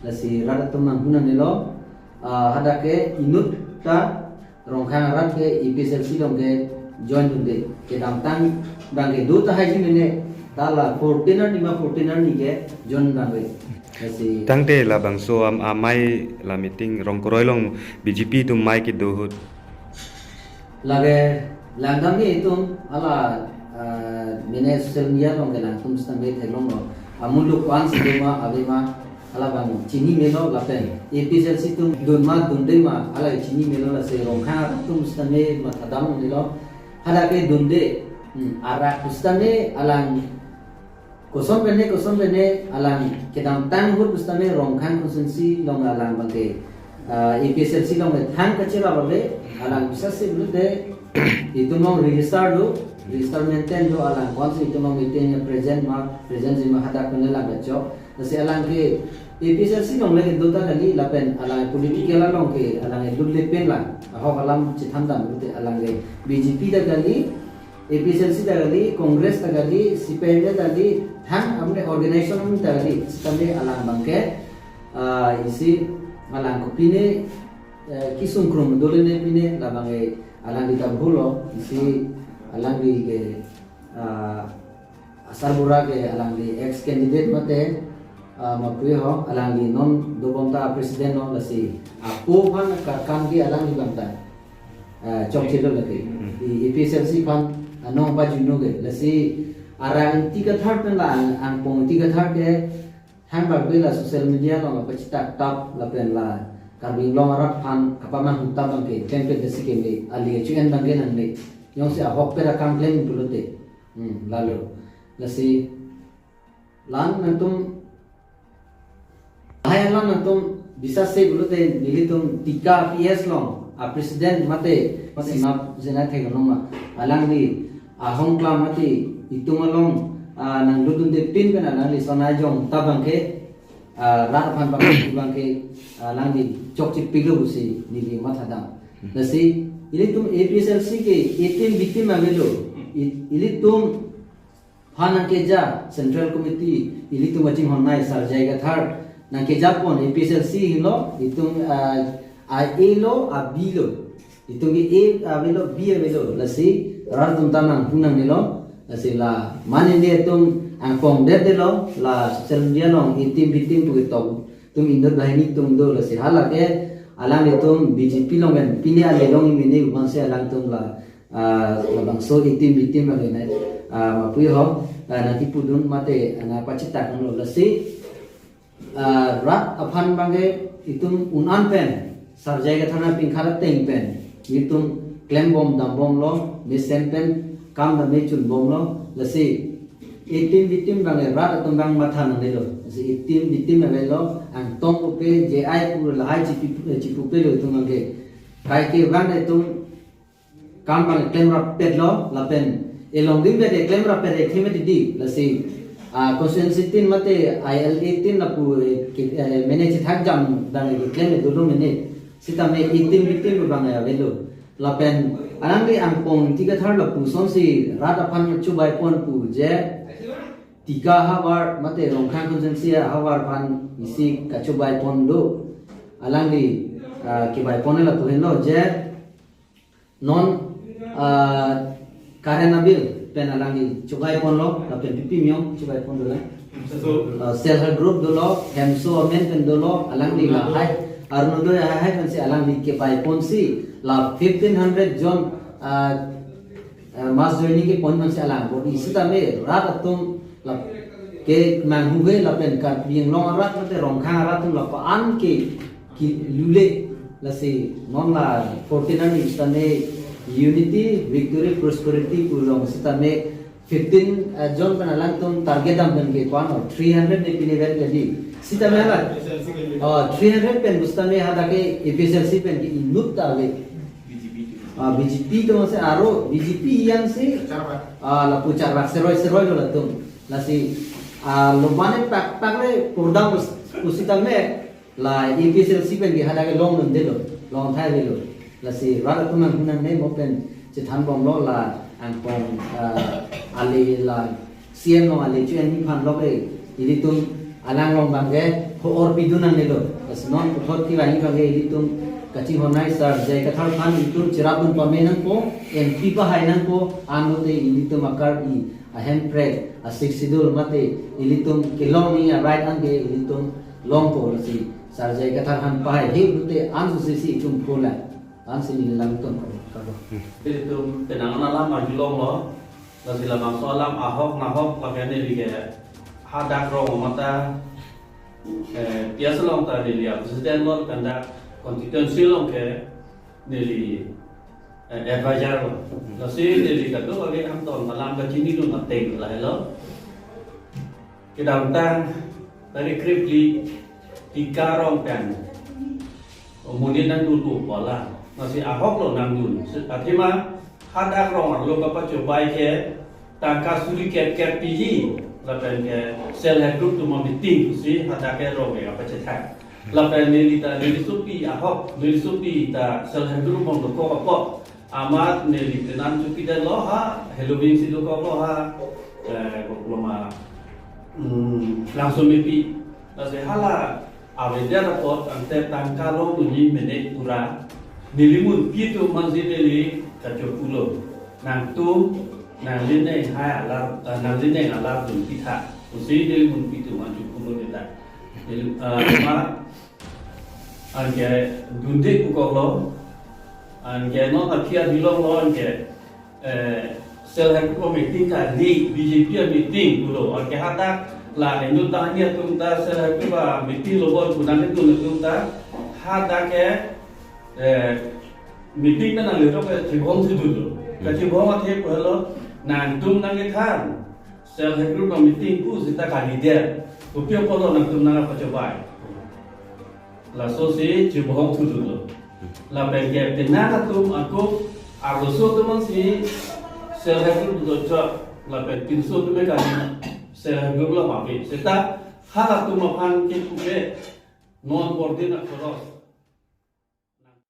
la si rat tum mang hunan nilo hada ke inut ta rongkhang rat ke EPSLC long ke join dunde ke damtang bang ke do ta haji mene tala 14er ni ke join bang ke tangte la bang so amai la meeting rong koroi long BJP tu mai ki dohut lage langdam ni itum ala mene social media long ke lang tum stambe thelong no amulu kwan siduma abema ala bang chini melo lapen EPSLC tum dunma dunde ma ala chini melo la se rongkha tum stambe mathadam nilo hada ke dunde ara kustame alang kosom bene alang kedam tang hut kustame rongkhan konsensi long alang bangke EPSLC long thang kachira babe alang bisa se blude itu long register maintain do alang once itu long meeting present zima hada kunela gacho nasi alang ke EPSLC long lagi dota kali lapen alang political long ke alang dudle pen la ho alam chitham dam blude alang ke BJP da kali EPSLC tadi, Kongres tadi, CPND tadi, thang amne organisation tadi, sampai alang bangke, isi alang kopine, kisung krum dole ne pine, la bangke alang di tabhulo, isi alang di ke asal bura ke alang di ex candidate mate, makui ho alang di non dobonta presiden non lasi, apo pan kan di alang di bangta, cok cilo lagi, di EPSLC pan anong pa juno ke lasi arang tiga thar pen la ang pong tiga thar ke hang ba bela social media lo pa chita top la pen la karbing long rat phan kapama hutta bang ke tempe desi ke me ali chu en bang ke nan le yong se hok pera kam claim pulote lalo lasi lan nantum hayalan nantum bisa se pulote nilitum tika PS long a president mate sinap jena thega noma alang ni ahong kla mati itungalong nang ludun de pin kana nang li sonajong tabang ke rat phan bang ke lang di chok chip pilu si ni mathadam nasi ili tum EPSLC ke 18 victim avelo ili tum phan ke ja central committee ili tum waching honnai sar jaiga thar nang ke japon EPSLC hilo itum a lo a b lo itung ke a avelo b avelo lasi rar tum tamang hunang nilo asila mane ne tum ang pong de lo la social media long itim bitim tu to tum indor bahini tum do la si halake alang itum BJP long men pine ale long mine uban se alang tum la bang so itim bitim ale ne ma pui ho na ti pudun mate na pachita kan lo la si rat aphan bange itum unan pen sarjai ga thana pingkharat teng pen itum claim bom dam bom lo misen pen kam da mechun bom lo lasi 18 victim bang rat atum bang matha nang lo lasi 18 victim lo ang tong pe ji pur lahai chipu pe lo tum ge kai ke bang de tum kam bang claim rap pet lo la pen elong dim de claim rap pet thime di lasi constituency tin mate IL 18 la pu manage thak jam dang ge claim do lo mene sita me 18 victim bang ya velo lapen anang di angpong tiga thar la puson si rata pan chubai pon pu je tiga hawar mate rongkhang konsensi hawar pan isi ka chubai pon do alang di ke bai pon la tu no je non karenabil pen alang di chubai pon lo lapen pipi myong chubai pon do la self help group do lo hemso men pen do lo alang di la hai arnodo ya hai kan si alang di ke bai pon si la 1500 jon mas joining ke point man se alang bo isita me rat atum la ke mang huwe la pen ka bieng long rat te rongkhang rat tum la pa an ke ki lule la se non la 14 ni stane unity victory prosperity pulong sita me 15 jon kan alang tum target am ben ke kwano 300 ne pine ver ke sita me la 300 pen bustame hada ke EPSLC pen ki inut ta ve BJP to se aro BJP yang se la puchar bak seroi lo latum la si lo mane pak le purdam usita me la EPSLC pen ki hada ke long nun de lo long thai de lo la si ra tu man hunan ne mo pen che than bom lo la ang pong ale la CM lo ale chu ni phan lo ke ini tum alang long bang ke or pidunan nilo as non phot ki bani kage ilitum kachi honai sar jai kathar khan itur chirabun pamenan ko MP pa hainan ko amote ilitum akar I ahem prek a siksidul mate ilitum kilomi a right ange ilitum long policy sar jai kathar khan pa he rute an sisi itum phola an sini lang tum kado itu kenangan alam majulong lo lagi lama soalam ahok nahok lagi liga hadak rong mata biasa long tadi lihat presiden lo kanda konstitusi long ke nili advisor lo nasi nili kado lagi anton malam kecini lo ngateng lah lo kita undang dari kripli tiga rong kan kemudian dulu pola nasi ahok lo nang dulu artinya hadak rong lo bapak coba ke tangka suri ke PG lapen ke sel head group tu meeting si hadak ke rong ya apa cetak lapen ni supi ahok ni supi ta sel head group mong ko apa amat ni tenan supi dan lo ha Halloween si lo ko ha lama langsung mimpi nasi hala awalnya report ante tangka lo bunyi menek pura nilimun pitu manzi nili kacau pulau nang tu nang linai hai alar nang linai alar dun kita usi nilimun pitu manju pulau kita nil ma anke dundik ukolo anke no akia dilong lo anke sel head meeting ka di BJP meeting pulau anke hatak la nenut tanya tunta sel head meeting lo bol kunang itu tunta hatak ke meeting na nang lero ke chibong tu dulu ke chibong ate pelo nang tum nang ke than sel head group meeting ku sita kali dia upyo polo nang tum nang apa coba la so si chibong tu dulu la bege tenang tum aku arloso tu man si sel head group tu cho la be pinso tu be kali sel head group la mapi sita hak tu mapan ke ku be non coordinate cross